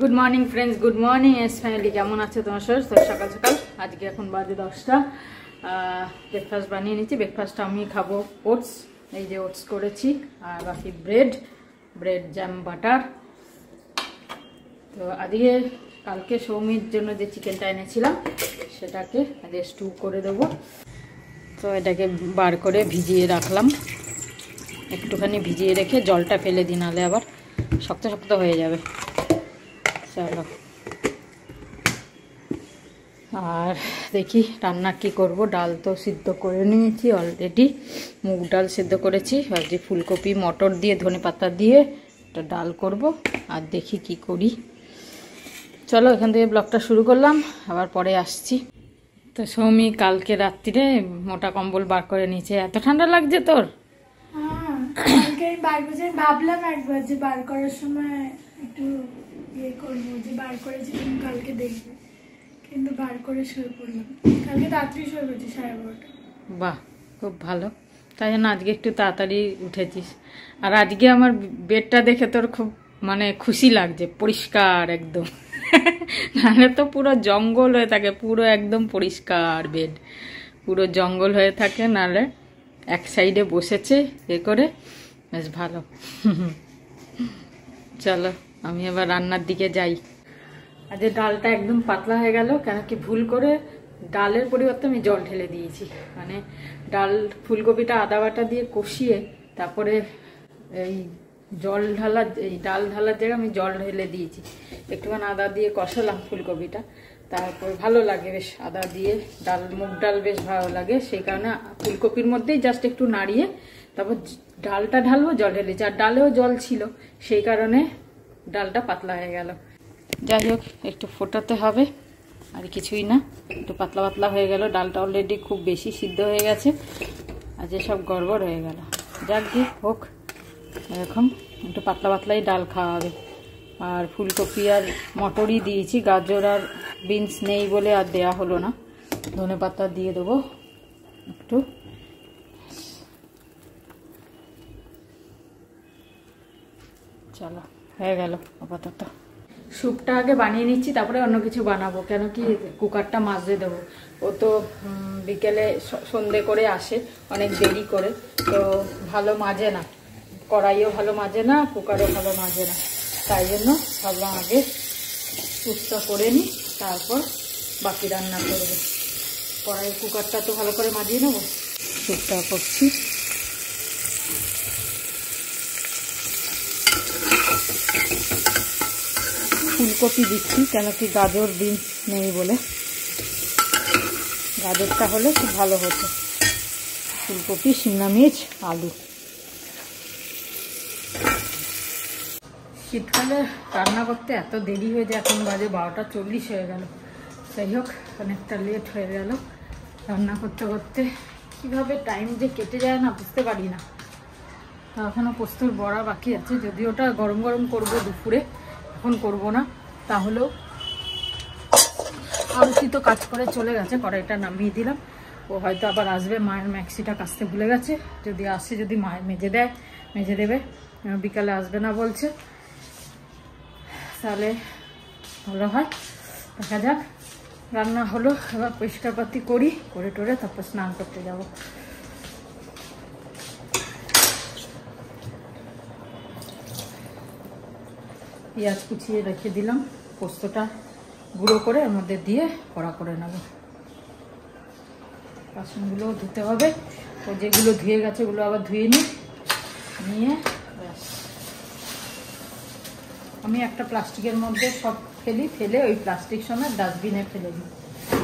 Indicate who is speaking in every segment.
Speaker 1: Good morning friends, good morning S family. কেমন আছে তোমার সব? সকাল সকাল আজকে এখন বাজে 10টা। ব্রেকফাস্ট বানিয়ে নিচ্ছি। ব্রেকফাস্টটা আমি খাবো ওটস। এই যে ওটস করেছি, আর বাকি ব্রেড জ্যাম বাটার। তো আজকে কালকে সৌমির জন্য যে চিকেনটা এনেছিলাম সেটাকে আজকে স্টু করে দেবো। তো এটাকে বার করে ভিজিয়ে রাখলাম, একটুখানি ভিজিয়ে রেখে জলটা ফেলে দিই, নাহলে আবার শক্ত শক্ত হয়ে যাবে। চলো, আর দেখি রান্না কি করব। ডাল তো সিদ্ধ করে নিয়েছি অলরেডি, মুগ ডাল সিদ্ধ করেছি। আর যে ফুলকপি মটর দিয়ে ধনেপাতা দিয়ে একটা ডাল করব, আর দেখি কি করি। চলো, এখান থেকে ব্লগটা শুরু করলাম, আবার পরে আসছি। তো সৌমি কালকে রাত্রিরে মোটা কম্বল বার করে নিয়েছে। এত ঠান্ডা লাগছে তোর?
Speaker 2: ভাবলাম একবার যে বার করার সময় একটু ইয়ে করবো, যে বার করেছি তুমি কালকে দেখবে, কিন্তু বার করে শুয়ে পড়লাম। কালকে রাত্রি শুয়ে পড়েছি 11:30।
Speaker 1: বাহ, খুব ভালো। তাই জন্য আজকে একটু তাড়াতাড়ি উঠেছিস। আর আজকে আমার বেডটা দেখে তোর খুব খুশি লাগছে, পরিষ্কার একদম। নাহলে তো পুরো জঙ্গল হয়ে থাকে, পুরো একদম পরিষ্কার বেড, পুরো জঙ্গল হয়ে থাকে। নাহলে এক সাইডে বসেছে এ করে, বেশ ভালো। চলো, আমি এবার রান্নার দিকে যাই। আজ ডালটা একদম পাতলা হয়ে গেল, কেন কি ভুল করে ডালের পরিবর্তে আমি জল ঢেলে দিয়েছি। ডাল ফুলকপিটা আদা বাটা দিয়ে কষিয়ে তারপরে এই ডাল ঢালার জায়গায় আমি জল ঢেলে দিয়েছি। একটুখানি আদা দিয়ে কষালাম ফুলকপিটা, তারপর ভালো লাগে বেশ আদা দিয়ে মুগ ডাল বেশ ভালো লাগে। সেই কারণে ফুলকপির মধ্যেই জাস্ট একটু নাড়িয়ে তারপর ডালটা ঢালবো, জল ঢেলেছি। আর ডালেও জল ছিল, সেই কারণে ডালটা পাতলা হয়ে গেল। যাই হোক, একটু ফোটাতে হবে, আর কিছুই না। একটু পাতলা পাতলা হয়ে গেল, ডালটা অলরেডি খুব বেশি সিদ্ধ হয়ে গেছে, আর যে সব গড়বড় হয়ে গেল। যাক গিয়ে হোক, এরকম একটু পাতলা পাতলাই ডাল খাওয়া হবে। আর ফুলকপি আর মটরই দিয়েছি, গাজর আর বিনস নেই বলে আর দেয়া হলো না। ধনেপাতা দিয়ে দেবো একটু। চলো, হয়ে গেল আপাতত। স্যুপটা আগে বানিয়ে নিচ্ছি, তারপরে অন্য কিছু বানাবো। কেন কি কুকারটা মাজতে দেবো। ও তো বিকেলে সন্ধে করে আসে, অনেক দেরি করে, তো ভালো মাজে না, কড়াইও ভালো মাজে না, কুকারও ভালো মাজে না। তাই জন্য ভাবলাম আগে স্যুপটা করে নিই, তারপর বাকি রান্না করবো। কুকারটা তো ভালো করে মাজিয়ে নেবো। স্যুপটা করছি। ফুলকপি দিচ্ছি, কেন কি গাজর বিনস নেই বলে। গাজরটা হলে খুব ভালো হতো। ফুলকপি, শিমলা মির্চ, আলু। শীতকালে রান্না করতে এত দেরি হয়ে যায়, এখন বাজে 12:40 হয়ে গেল। যাই হোক, অনেকটা লেট হয়ে গেল রান্না করতে করতে। কীভাবে টাইম যে কেটে যায় না, বুঝতে পারি না। এখনও পোস্তর বড়া বাকি আছে, যদি ওটা গরম গরম করবো দুপুরে, এখন করব না। তাহলেও আরতি তো কাজ করে চলে গেছে, কড়াইটা নামিয়ে দিলাম। ও হয়তো আবার আসবে, মায়ের ম্যাক্সিটা কাচতে ভুলে গেছে। যদি আসে, যদি মায়ের মেজে দেবে, বিকালে আসবে না বলছে, তাহলে ভালো হয়। দেখা যাক। রান্না হলো, এবার পরিষ্কারপাতি করে টোরে তারপর স্নান করতে যাব। পেঁয়াজ কুচিয়ে রেখে দিলাম, পোস্তটা গুঁড়ো করে এর মধ্যে দিয়ে কড়া করে নেব। বাসনগুলো ধুতে হবে, ও যেগুলো ধুয়ে গেছে ওগুলো আবার ধুয়ে নিয়ে ব্যাস। আমি একটা প্লাস্টিকের মধ্যে সব ফেলে ওই প্লাস্টিক সময় ডাস্টবিনে ফেলে দিই।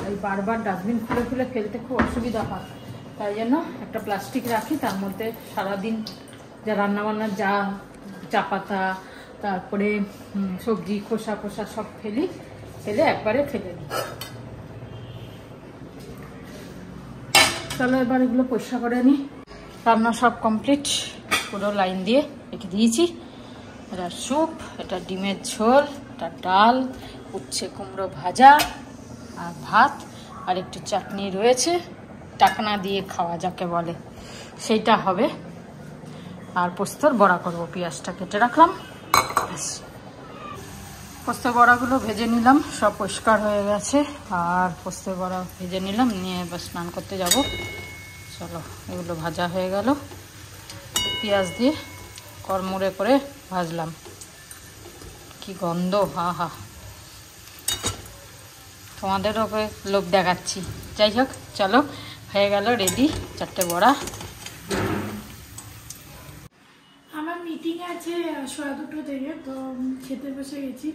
Speaker 1: ওই বারবার ডাস্টবিন খুলে ফেলতে খুব অসুবিধা হয়, তাই জন্য একটা প্লাস্টিক রাখি, তার মধ্যে সারাদিন যা রান্নাবান্নার যা চা পাতা, তারপরে সবজি খোসা সব ফেলে একবারে ফেলে দিই। চলো, এবার এগুলো পরিষ্কার করে নিই। রান্না সব কমপ্লিট, পুরো লাইন দিয়ে রেখে দিয়েছি। এটা স্যুপ, এটা ডিমের ঝোল, এটা ডাল, উচ্ছে কুমড়ো ভাজা, আর ভাত, আর একটু চাটনি রয়েছে, টাকনা দিয়ে খাওয়া যাকে বলে, সেইটা হবে। আর পোস্তর বড়া করবো, পেঁয়াজটা কেটে রাখলাম। পোস্ত বড়াগুলো ভেজে নিলাম, সব পরিষ্কার হয়ে গেছে। আর পোস্ত বড়া ভেজে নিলাম, নিয়ে এবার স্নান করতে যাব। চলো, এগুলো ভাজা হয়ে গেল, পেঁয়াজ দিয়ে কড়মুড়ে করে ভাজলাম। কি গন্ধ, হা হা, তোমাদের ওপরে লোভ দেখাচ্ছি। যাই হোক, চলো, হয়ে গেল রেডি 4টে বড়া।
Speaker 2: আমার মিটিং আছে 2:30 থেকে, তো খেতে বসে গেছি।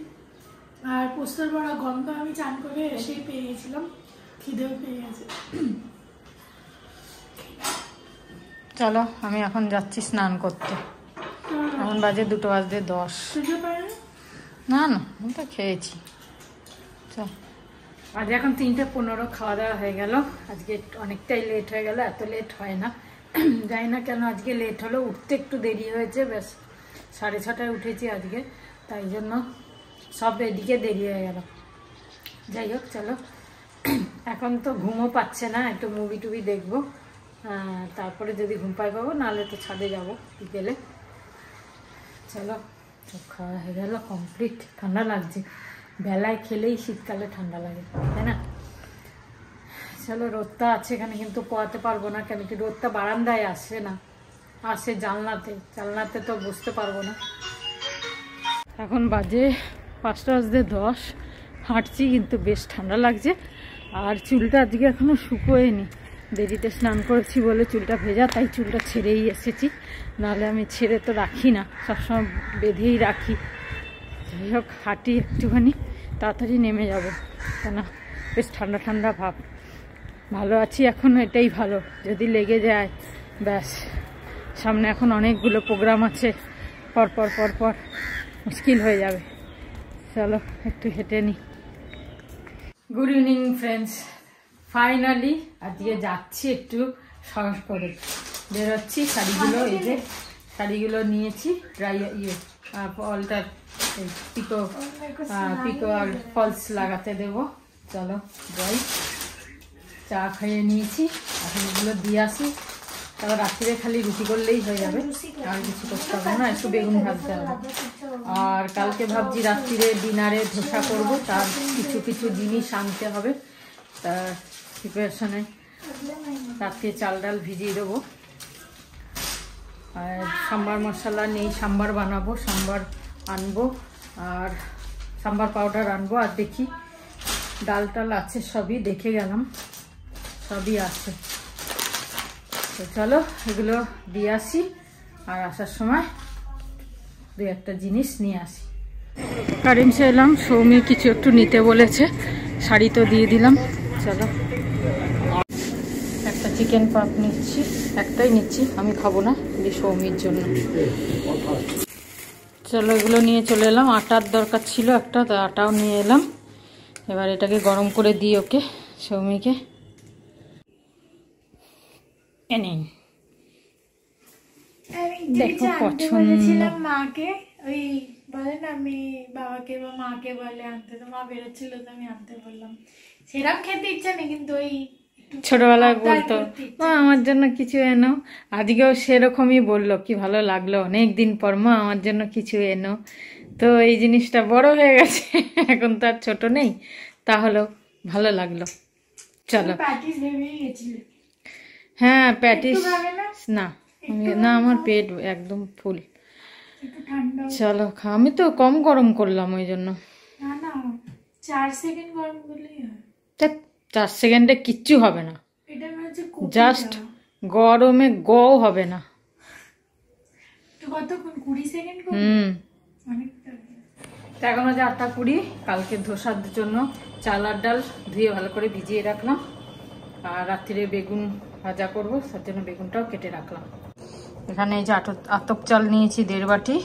Speaker 2: আর পোস্তর বড়া গন্ধ আমি চান করে এসেই পেয়ে গেছিলাম, খিদেও পেয়ে গেছে।
Speaker 1: চলো, আমি এখন যাচ্ছি স্নান করতে। এখন বাজে 2:10। না না, আমি তো খেয়েছি। চল, আজ এখন 3:15, খাওয়া দাওয়া হয়ে গেল। আজকে অনেকটাই লেট হয়ে গেল, এত লেট হয় না, জানি না কেন আজকে লেট হলো। উঠতে একটু দেরি হয়েছে, বেশ 6:30টায় উঠেছি আজকে, তাই জন্য সব এদিকে দেরি হয়ে গেল। যাই হোক, চলো, এখন তো ঘুমও পাচ্ছে না, একটু মুভি টুভি দেখবো, তারপরে যদি ঘুম পাই পাবো, নাহলে তো ছাদে যাবো বিকেলে। চলো, সব খাওয়া হয়ে গেল, কমপ্লিট। ঠান্ডা লাগছে, বেলায় খেলেই শীতকালে ঠান্ডা লাগে, তাই না? চলো, রোদটা আছে এখানে, কিন্তু পোয়াতে পারবো না, কেন কি রোদটা বারান্দায় আসে না, আসে জানলাতে তো বুঝতে পারবো না। এখন বাজে 5:10, হাঁটছি, কিন্তু বেশ ঠান্ডা লাগছে। আর চুলটা আজকে এখনো শুকোয়নি, দেরিতে স্নান করেছি বলে চুলটা ভেজা, তাই চুলটা ছেড়েই এসেছি, নাহলে আমি ছেড়ে তো রাখি না, সবসময় বেঁধেই রাখি। যাই হোক, হাঁটি একটুখানি, তাড়াতাড়ি নেমে যাব, কেন বেশ ঠান্ডা ঠান্ডা ভাব। ভালো আছি এখন, এটাই ভালো। যদি লেগে যায় ব্যাস, সামনে এখন অনেকগুলো প্রোগ্রাম আছে, পর মুশকিল হয়ে যাবে। চলো, একটু হেঁটে নিই। গুড ইভিনিং ফ্রেন্ডস, ফাইনালি আজকে যাচ্ছি, একটু সাহস করে বেরোচ্ছি। শাড়িগুলো, এই যে শাড়িগুলো নিয়েছি, অলটার পিকো আর ফলস লাগাতে দেবো। চলো যাই, চা খাইয়ে নিয়েছি, এখন এগুলো দিয়ে আসি, তারপর রাত্রিরে খালি রুটি করলেই হয়ে যাবে, আর কিছু করতে হবে না, একটু বেগুন ভাজতে হবে। আর কালকে ভাবছি রাত্রিরে ডিনারে ধোসা করব, তার কিছু জিনিস আনতে হবে, তার প্রিপারেশনে রাত্রে চাল ডাল ভিজিয়ে দেবো। আর সাম্বার মশলা নেই, সাম্বার বানাবো, সাম্বার আনবো, আর সাম্বার পাউডার আনবো। আর দেখি ডাল টাল আছে, সবই দেখে গেলাম, সবই আছে। তো চলো, এগুলো দিয়ে আসি, আর আসার সময় 2-1টা জিনিস নিয়ে আসি। কারিমসে এলাম, সৌমি কিছু একটু নিতে বলেছে, শাড়ি তো দিয়ে দিলাম। চলো, একটা চিকেন পাপ নিচ্ছি, একটাই নিচ্ছি, আমি খাবো না, এই সৌমির জন্য। চলো, এগুলো নিয়ে চলে এলাম। আটার দরকার ছিল একটা, তো আটাও নিয়ে এলাম। এবার এটাকে গরম করে দিই ওকে, সৌমিকে। দেখো পছন্দ,
Speaker 2: মাকে ওই বলে না, আমি বাবাকে বা মাকে বলে আনতে, তো মা বেরোচ্ছিল, তো আমি আনতে বললাম। সেরকম খেতে ইচ্ছা নেই, কিন্তু ওই
Speaker 1: ছোটবেলায় বলতো মা আমার জন্য কিছু এনো, আজকেও সেরকমই বললো, কি ভালো লাগলো, অনেকদিন পর মা আমার জন্য কিছু এনো। তো এই জিনিসটা বড় হয়ে গেছে, এখন তো আর ছোট নেই, তাহলেও ভালো লাগলো। চলো, হ্যাঁ প্যাটিস না, না আমার পেট একদম ফুল। চলো খা, আমি তো কম গরম করলাম ওই জন্য।
Speaker 2: 4 সেকেন্ড গরম করলেই হয়।
Speaker 1: 4 সেকেন্ডে কিচ্ছু হবে না, জাস্ট গরমে গও হবে না।
Speaker 2: কতক্ষণ? 20 সেকেন্ড।
Speaker 1: এখন হচ্ছে 8:20। কালকে ধোসার জন্য চাল আর ডাল ধুয়ে ভালো করে ভিজিয়ে রাখলাম, আর রাত্রিরে বেগুন ভাজা করব, তার জন্য বেগুনটাও কেটে রাখলাম। এখানে এই যে আতপ চাল নিয়েছি 1.5 বাটি,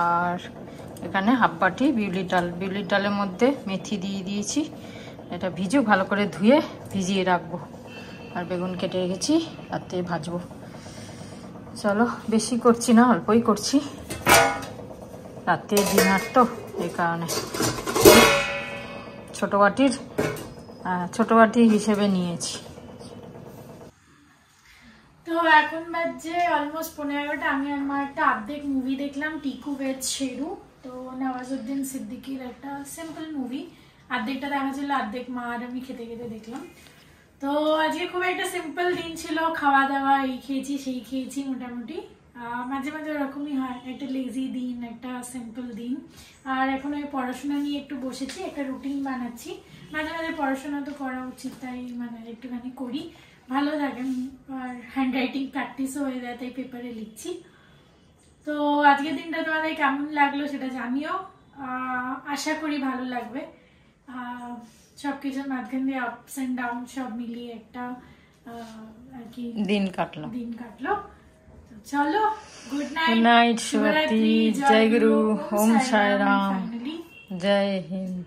Speaker 1: আর এখানে 1/2 বাটি বিউলির ডাল। বিউলির ডালের মধ্যে মেথি দিয়ে দিয়েছি, এটা ভিজুক, ভালো করে ধুয়ে ভিজিয়ে রাখবো। আর বেগুন কেটে রেখেছি, রাতে ভাজবো। চলো, বেশি করছি না, অল্পই করছি, রাতে ডিনার তো, এই কারণে ছোট বাটি হিসেবে নিয়েছি।
Speaker 2: তো এখন বাজে অলমোস্ট 15টা। আমি আমার একটা অর্ধেক মুভি দেখলাম, টিকু বেদ শেরু, তো তো নওয়াজুদ্দিন সিদ্দিকীর একটা সিম্পল মুভি, অর্ধেকটা দেখা ছিল, অর্ধেক মা আর আমি খেতে খেতে দেখলাম। তো আজকে খুব একটা সিম্পল দিন ছিল, খাওয়া দাওয়া এই খেয়েছি সেই খেয়েছি মোটামুটি। মাঝে মাঝে ওরকমই হয়, একটা লেজি দিন, একটা সিম্পল দিন। আর এখন ওই পড়াশোনা নিয়ে একটু বসেছি, একটা রুটিন বানাচ্ছি। মাঝে মাঝে পড়াশোনা তো করা উচিত, তাই মানে একটুখানি করি, ভালো থাকে। আর হ্যান্ড রাইটিং প্র্যাকটিসও হয়ে যায়, তাই পেপারে লিখছি। তো আজকের দিনটা তোমাদের কেমন লাগলো সেটা জানিও, আশা করি ভালো লাগবে। সবকিছুর মাঝখান দিয়ে আপস অ্যান্ড ডাউন সব মিলিয়ে একটা আর কি
Speaker 1: দিন কাটলো।
Speaker 2: চলো, গুড
Speaker 1: নাইট, শুভরাত্রি, জয় গুরু, ওম সাই রাম, জয় হিন্দ।